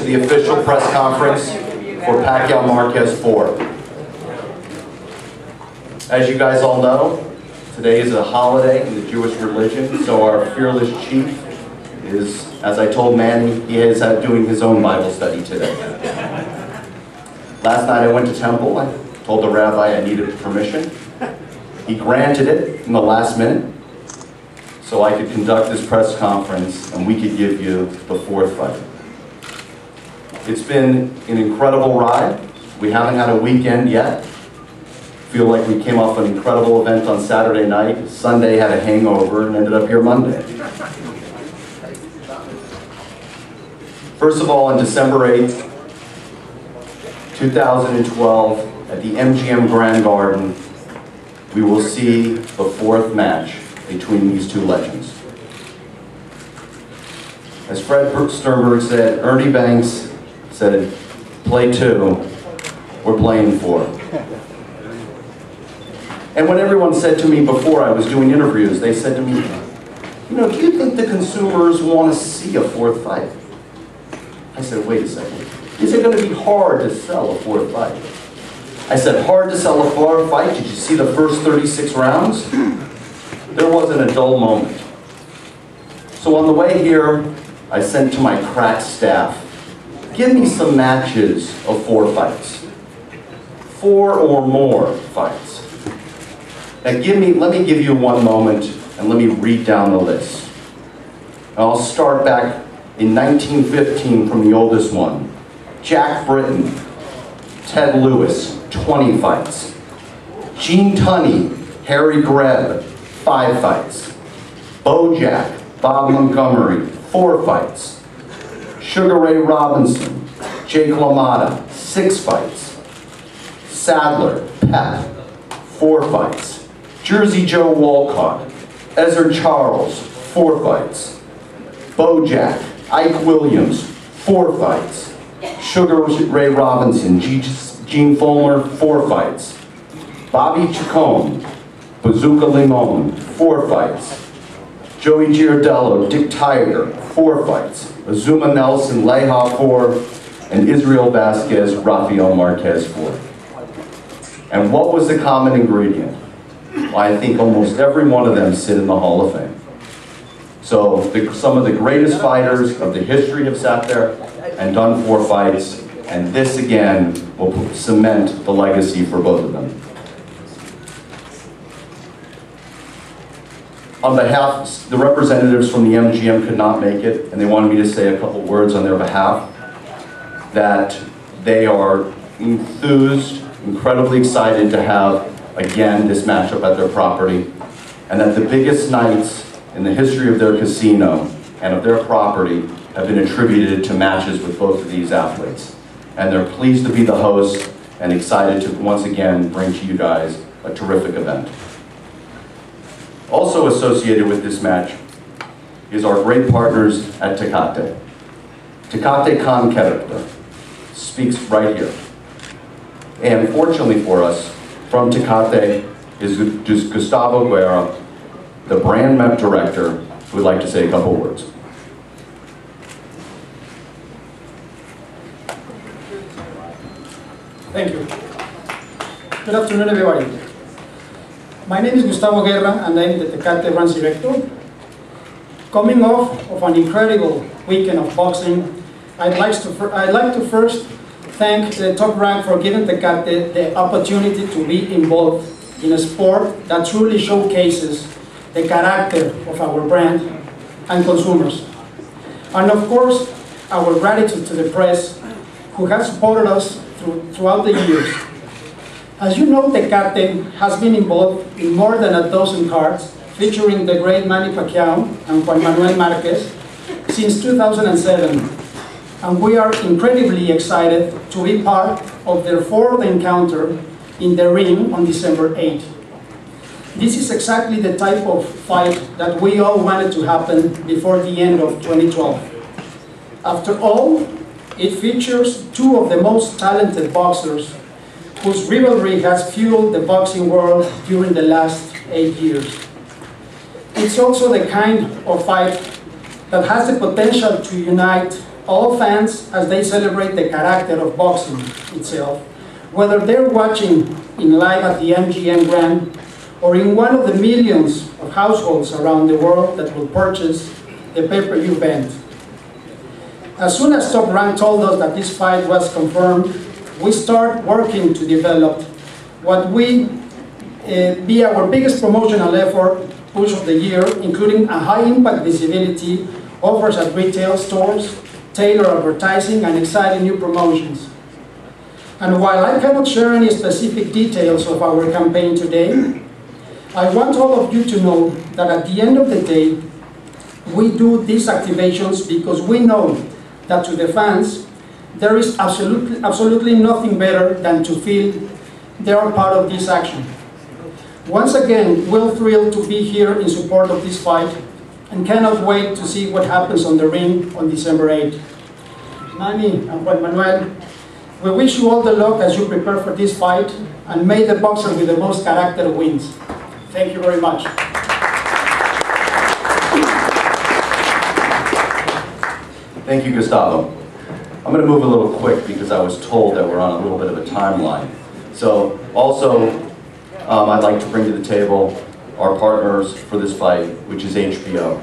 to the official press conference for Pacuiao Marquez 4. As you guys all know, today is a holiday in the Jewish religion, so our fearless chief is, as I told Manny, he is doing his own Bible study today. Last night I went to temple. I told the rabbi I needed permission. He granted it in the last minute so I could conduct this press conference and we could give you the fourth fight. It's been an incredible ride. We haven't had a weekend yet. Feel like we came off an incredible event on Saturday night. Sunday had a hangover and ended up here Monday. First of all, on December 8th, 2012, at the MGM Grand Garden, we will see the fourth match between these two legends. As Fred Sternberg said, Ernie Banks said, play two, we're playing four. And when everyone said to me before I was doing interviews, they said to me, you know, do you think the consumers want to see a fourth fight? I said, wait a second. Is it going to be hard to sell a fourth fight? I said, hard to sell a fourth fight? Did you see the first 36 rounds? There wasn't a dull moment. So on the way here, I sent to my crack staff, give me some matches of 4 fights. 4 or more fights. Now let me give you one moment and let me read down the list. I'll start back in 1915 from the oldest one. Jack Britton, Ted Lewis, 20 fights. Gene Tunney, Harry Greb, 5 fights. Bojack, Bob Montgomery, 4 fights. Sugar Ray Robinson, Jake LaMotta, 6 fights. Sadler, Pep, 4 fights. Jersey Joe Walcott, Ezra Charles, 4 fights. Bojack, Ike Williams, 4 fights. Sugar Ray Robinson, Gene Fulmer, 4 fights. Bobby Chacon, Bazooka Limon, 4 fights. Joey Giardello, Dick Tiger, 4 fights. Azuma Nelson, Leija, 4, and Israel Vasquez, Rafael Marquez, 4. And what was the common ingredient? Well, I think almost every one of them sit in the Hall of Fame. So some of the greatest fighters of the history have sat there and done 4 fights, and this again will cement the legacy for both of them. On behalf, the representatives from the MGM could not make it, and they wanted me to say a couple words on their behalf, that they are enthused, incredibly excited to have, again, this matchup at their property, and that the biggest nights in the history of their casino and of their property have been attributed to matches with both of these athletes. And they're pleased to be the host and excited to once again bring to you guys a terrific event. Also associated with this match is our great partners at Tecate. Tecate Con Character speaks right here. And fortunately for us, from Tecate is Gustavo Guerra, the brand MEP director, who would like to say a couple words. Thank you. Good afternoon, everybody. My name is Gustavo Guerra, and I'm the Tecate Branch Director. Coming off of an incredible weekend of boxing, I'd like to first thank the Top Rank for giving Tecate the opportunity to be involved in a sport that truly showcases the character of our brand and consumers. And of course, our gratitude to the press who has supported us throughout the years. As you know, Tecate has been involved in more than a dozen cards featuring the great Manny Pacquiao and Juan Manuel Marquez since 2007. And we are incredibly excited to be part of their 4th encounter in the ring on December 8th. This is exactly the type of fight that we all wanted to happen before the end of 2012. After all, it features 2 of the most talented boxers whose rivalry has fueled the boxing world during the last 8 years. It's also the kind of fight that has the potential to unite all fans as they celebrate the character of boxing itself, whether they're watching in live at the MGM Grand or in one of the millions of households around the world that will purchase the pay-per-view event. As soon as Top Rank told us that this fight was confirmed, we start working to develop what we be our biggest promotional effort push of the year, including a high-impact visibility, offers at retail stores, tailored advertising, and exciting new promotions. And while I cannot share any specific details of our campaign today, I want all of you to know that at the end of the day, we do these activations because we know that to the fans, there is absolutely nothing better than to feel they are part of this action. Once again, we're thrilled to be here in support of this fight and cannot wait to see what happens on the ring on December 8th. Manny and Juan Manuel, we wish you all the luck as you prepare for this fight, and may the boxer with the most character wins. Thank you very much. Thank you, Gustavo. I'm going to move a little quick because I was told that we're on a little bit of a timeline. So also, I'd like to bring to the table our partners for this fight, which is HBO.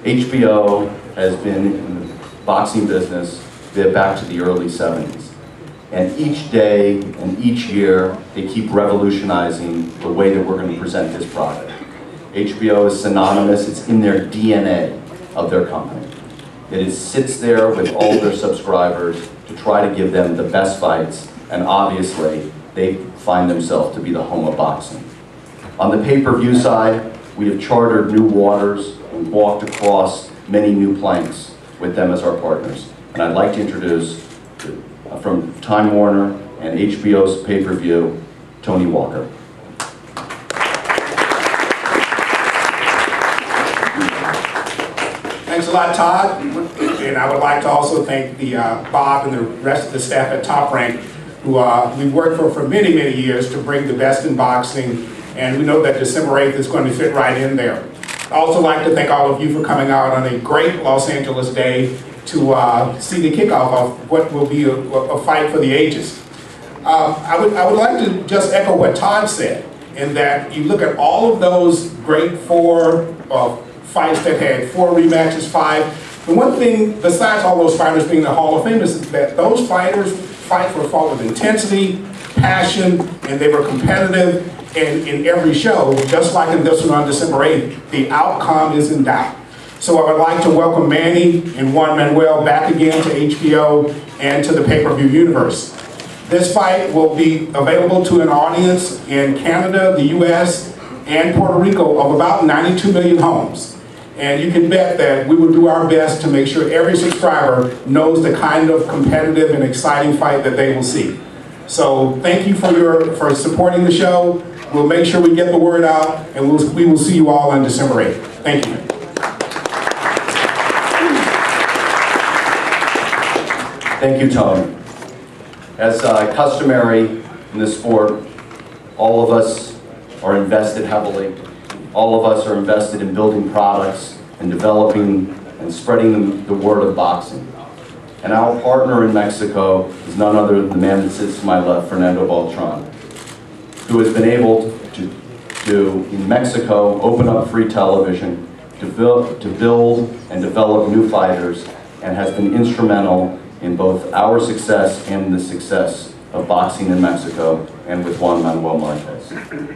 HBO has been in the boxing business back to the early 70s. And each day and each year, they keep revolutionizing the way that we're going to present this product. HBO is synonymous, it's in their DNA of their company. It sits there with all their subscribers to try to give them the best fights, and obviously, they find themselves to be the home of boxing. On the pay-per-view side, we have chartered new waters and walked across many new planks with them as our partners. And I'd like to introduce, from Time Warner and HBO's pay-per-view, Tony Walker. Thanks a lot, Todd. And I would like to also thank Bob and the rest of the staff at Top Rank, who we've worked for many, many years to bring the best in boxing. And we know that December 8th is going to fit right in there. I'd also like to thank all of you for coming out on a great Los Angeles day to see the kickoff of what will be a fight for the ages. I would like to just echo what Todd said, in that you look at all of those great four fights that had 4 rematches, 5. The one thing, besides all those fighters being in the Hall of Fame, is that those fights were fought with intensity, passion, and they were competitive in every show, just like in this one on December 8th. The outcome is in doubt. So I would like to welcome Manny and Juan Manuel back again to HBO and to the pay-per-view universe. This fight will be available to an audience in Canada, the US, and Puerto Rico of about 92 million homes. And you can bet that we will do our best to make sure every subscriber knows the kind of competitive and exciting fight that they will see. So thank you for supporting the show. We'll make sure we get the word out, and we will see you all on December 8th. Thank you. Thank you, Tony. As customary in this sport, all of us are invested heavily. All of us are invested in building products and developing and spreading the word of boxing. And our partner in Mexico is none other than the man that sits to my left, Fernando Beltran, who has been able to in Mexico, open up free television, to build and develop new fighters, and has been instrumental in both our success and the success of boxing in Mexico and with Juan Manuel Marquez.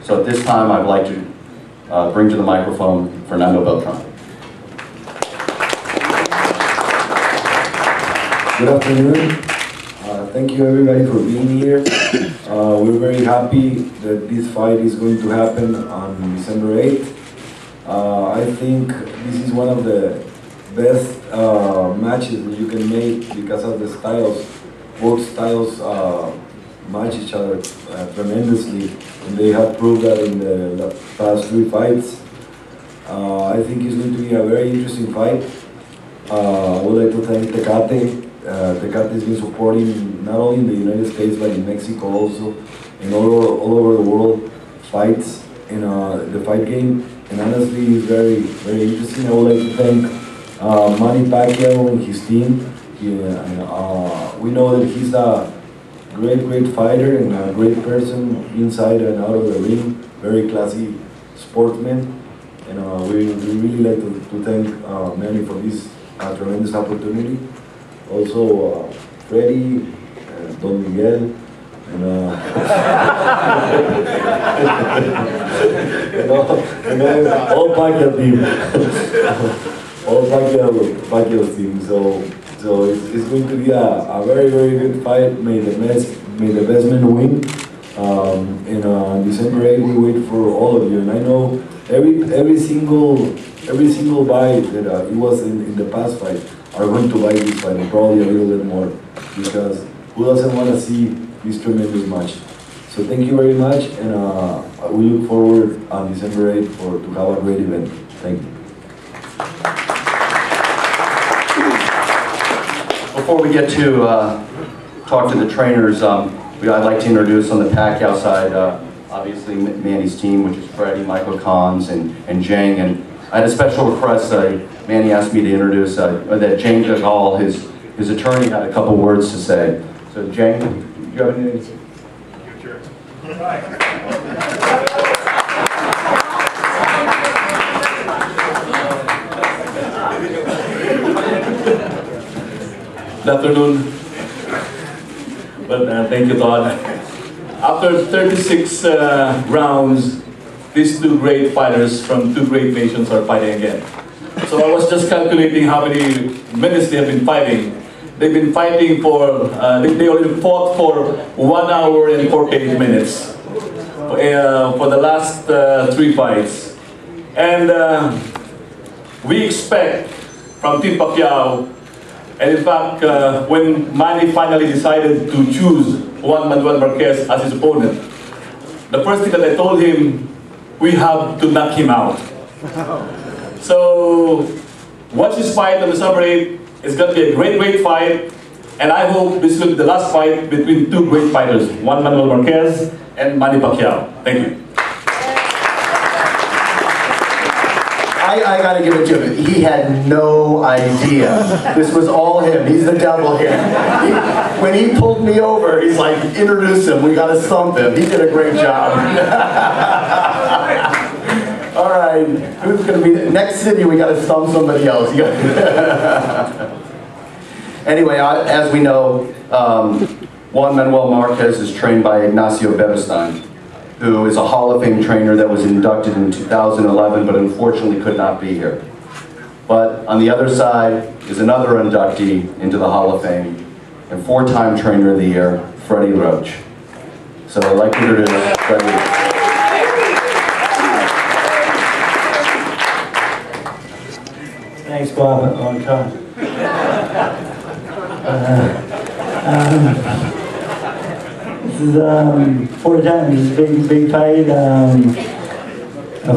So at this time, I'd like to bring to the microphone Fernando Beltran. Good afternoon. Thank you everybody for being here. We're very happy that this fight is going to happen on December 8th. I think this is one of the best matches that you can make because of the styles. Both styles match each other tremendously, and they have proved that in the past 3 fights. I think it's going to be a very interesting fight. I would like to thank Tecate. Tecate has been supporting not only in the United States but in Mexico also, and all over the world fights in the fight game. And honestly, it's very, very interesting. I would like to thank Manny Pacquiao and his team. We know that he's a great fighter and a great person inside and out of the ring, very classy sportsman. And we really like to thank Manny for this tremendous opportunity. Also, Freddie, Don Miguel, and all Pacquiao team, all Pacquiao's team. So it's going to be a very good fight. May the best man win. And on December 8th, we wait for all of you. And I know every single buy that it was in the past fight are going to buy this fight, and probably a little bit more, because who doesn't want to see this tremendous match? So thank you very much, and we look forward on December 8th to have a great event. Thank you. Before we get to talk to the trainers, I'd like to introduce on the Pacquiao side, obviously Manny's team, which is Freddie, Michael Collins, and Jang. And I had a special request. Manny asked me to introduce that Jang Gall, his attorney, had a couple words to say. So Jang, do you have anything? Good afternoon. But thank you, Todd. After 36 rounds, these two great fighters from two great nations are fighting again. So I was just calculating how many minutes they have been fighting. They've been fighting for, they already fought for 1 hour and 48 minutes for the last 3 fights. And we expect from Team Pacuiao, and in fact, when Manny finally decided to choose Juan Manuel Marquez as his opponent, the first thing that I told him, we have to knock him out. So, watch this fight on December 8th. It's going to be a great fight, and I hope this will be the last fight between two great fighters, Juan Manuel Marquez and Manny Pacquiao. Thank you. I gotta give it to him. He had no idea. This was all him. He's the devil here. When he pulled me over, he's like, introduce him. We gotta stump him. He did a great job. All right, who's gonna be next city? We gotta stump somebody else. Anyway, as we know, Juan Manuel Marquez is trained by Ignacio Beristain, who is a Hall of Fame trainer that was inducted in 2011, but unfortunately could not be here. But on the other side is another inductee into the Hall of Fame, and 4-time Trainer of the Year, Freddie Roach. So I'd like to introduce Freddie. Thanks, Bob. Long time. This is 4 times. It's a big fight. A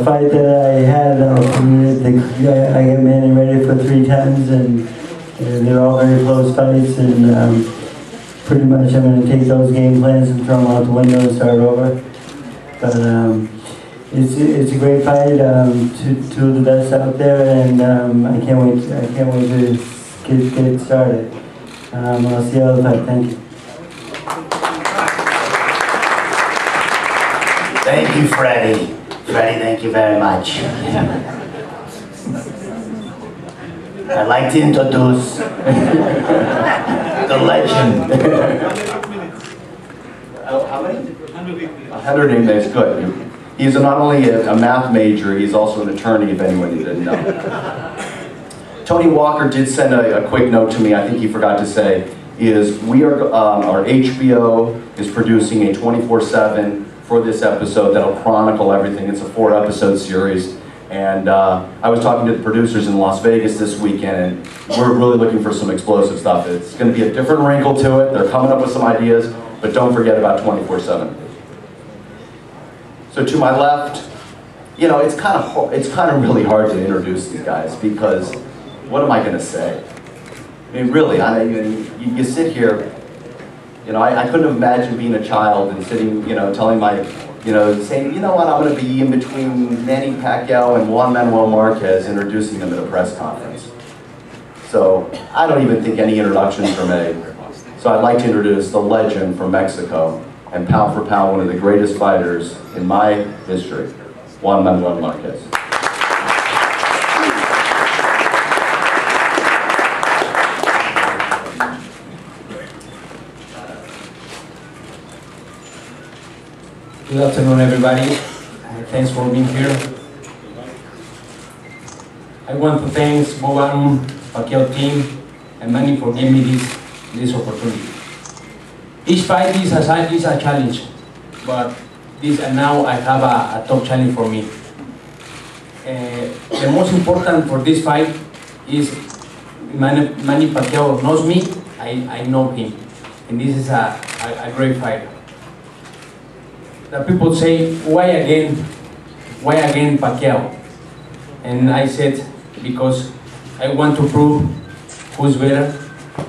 fight that I had. I got Manny ready for 3 times, and they're all very close fights. And pretty much, I'm going to take those game plans and throw them out the window and start over. But it's a great fight. Two of the best out there, and I can't wait to get it started. I'll see you all the fight. Thank you. Thank you, Freddie. Freddie, thank you very much. I'd like to introduce the legend. How many? 108 days, good. He's not only a math major, he's also an attorney, if anyone didn't know. Tony Walker did send a quick note to me, I think he forgot to say, is our HBO is producing a 24/7 for this episode that'll chronicle everything. It's a 4-episode series. And I was talking to the producers in Las Vegas this weekend, and we're really looking for some explosive stuff. It's going to be a different wrinkle to it. They're coming up with some ideas, but don't forget about 24/7. So to my left, you know, it's kind of really hard to introduce these guys, because what am I going to say? I mean, really, you sit here, you know, I couldn't imagine being a child and sitting, you know, telling my, you know, saying, you know what, I'm going to be in between Manny Pacquiao and Juan Manuel Marquez, introducing them at a press conference. So I don't even think any introductions are made. So I'd like to introduce the legend from Mexico, and pound for pound, one of the greatest fighters in my history, Juan Manuel Marquez. Good afternoon, everybody. Thanks for being here. I want to thank Boban, Pacuiao team, and Manny for giving me this opportunity. Each fight is a challenge, but now I have a top challenge for me. The most important for this fight is Manny Pacquiao knows me, I know him, and this is a great fight. The people say, why again Pacuiao? And I said, because I want to prove who's better,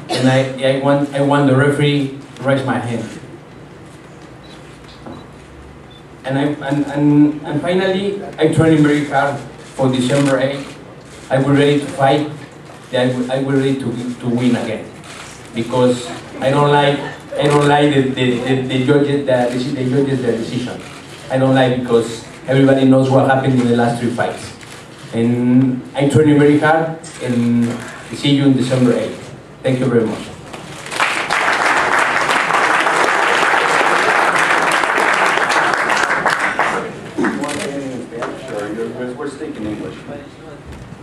and I want the referee to raise my hand. And finally, I trained very hard for December 8th. I was ready to fight. I was ready to win again, because I don't like the judges' decision. I don't like, because everybody knows what happened in the last 3 fights. And I trained very hard, and see you on December 8th. Thank you very much. We're speaking English.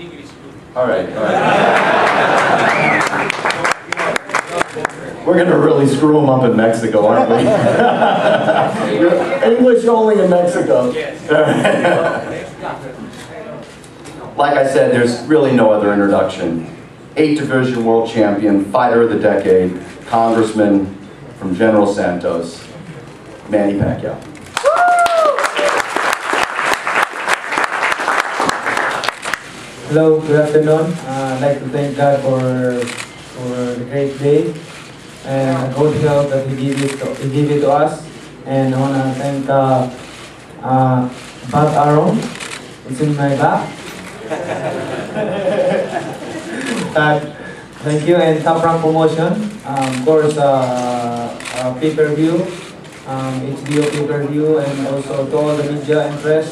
English. All right. We're going to really screw them up in Mexico, aren't we? English only in Mexico. Like I said, there's really no other introduction. 8-division world champion, fighter of the decade, congressman from General Santos, Manny Pacquiao. Hello, good afternoon. I'd like to thank God for the great day and good health that He gave it to us. And I want to thank Bob Aaron. It's in my back. Thank you, and Top Rank Promotion. Of course, pay-per-view, HBO Pay-Per-View, and also to all the media and press.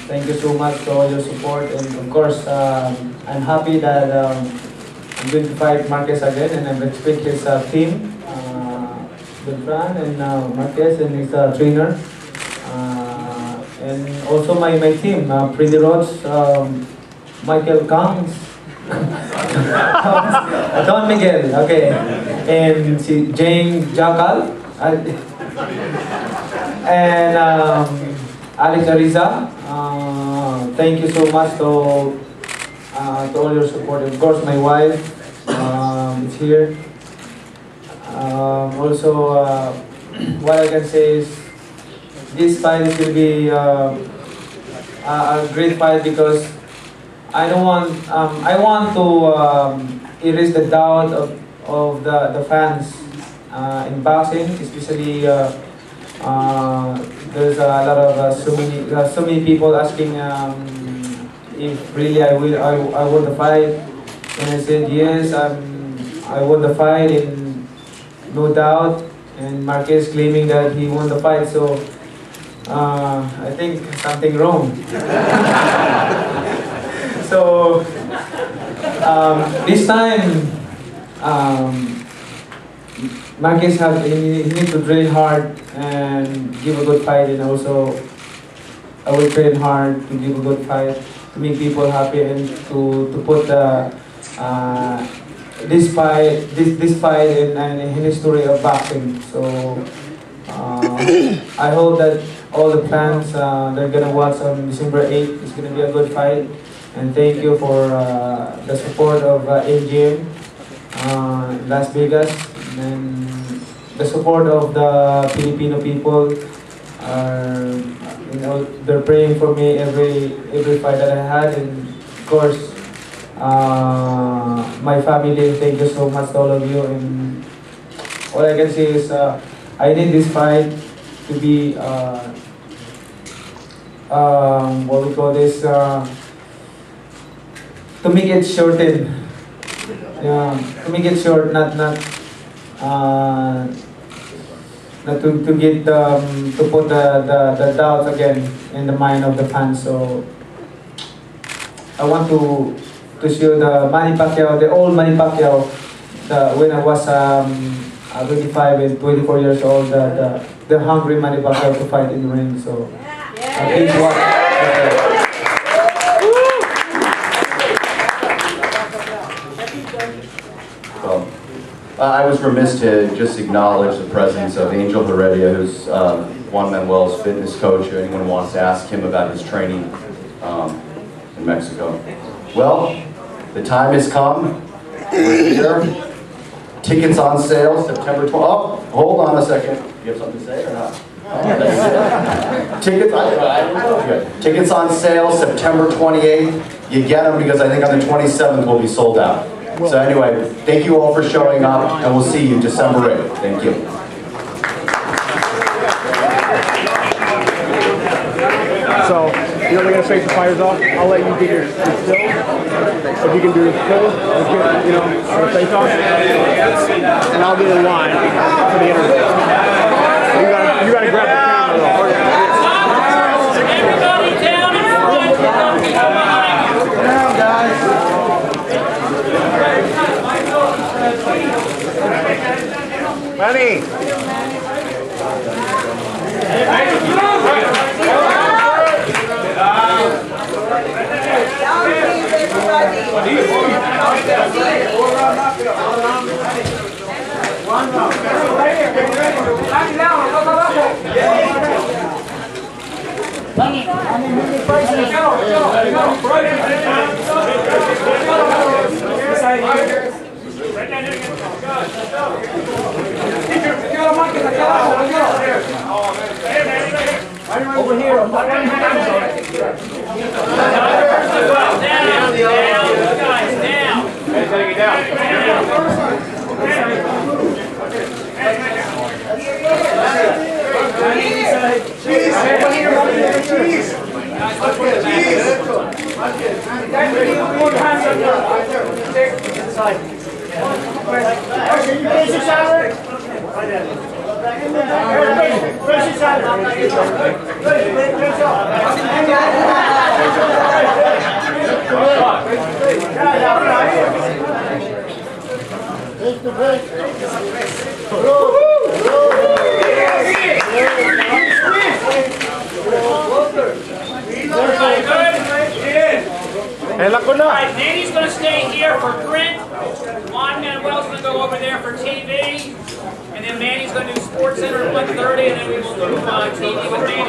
Thank you so much for all your support, and of course, I'm happy that I'm going to fight Marquez again, and I respect his team, Beltran and Marquez and his trainer, and also my team, Pretty Rods, Michael Kang, Don Miguel, okay, and Jane Jackal, and Alex Ariza. Thank you so much to all your support. Of course, my wife is here. Also, what I can say is this fight is going to be a great fight, because I want to erase the doubt of the fans in boxing, especially. There's a lot of so many people asking if really I won the fight, and I said yes, I won the fight, and no doubt. And Marquez claiming that he won the fight, so I think something wrong. So this time Marquez he needs to train hard and give a good fight, and also I will train hard to give a good fight, to make people happy, and to put this fight in history of boxing. So I hope that all the fans they're gonna watch on December 8th. It's gonna be a good fight, and thank you for the support of MGM Las Vegas, and the support of the Filipino people. They're praying for me every fight that I had, and of course my family. Thank you so much to all of you, and all I can say is I need this fight to be what we call this to make it shortened. to make it short, not to get to put the doubts again in the mind of the fans. So I want to show the Manny Pacquiao, the old Manny Pacquiao, when I was 25 and 24 years old, the hungry Manny Pacquiao to fight in the ring. So this is what. Well, I was remiss to just acknowledge the presence of Angel Heredia, who's Juan Manuel's fitness coach, or anyone who wants to ask him about his training in Mexico. Well, the time has come. We're here. Tickets on sale September 12th. Oh, hold on a second. You have something to say or not? Tickets on sale September 28th. You get them because I think on the 27th we'll be sold out. So anyway, thank you all for showing up, and we'll see you December 8th. Thank you. So, you know they're going to face the fighters off. I'll let you get your still. If you can do your still, you know, our face off. And I'll get in line for the interview. You got to grab the camera though. Everybody down in front. Down, guys. Manny! Over here. Down, guys, down. Alright, Manny's going to stay here for print. Juan Manuel's going to go over there for TV. And then Manny's going to do Sports Center at 1:30, and then we will do TV with Manny.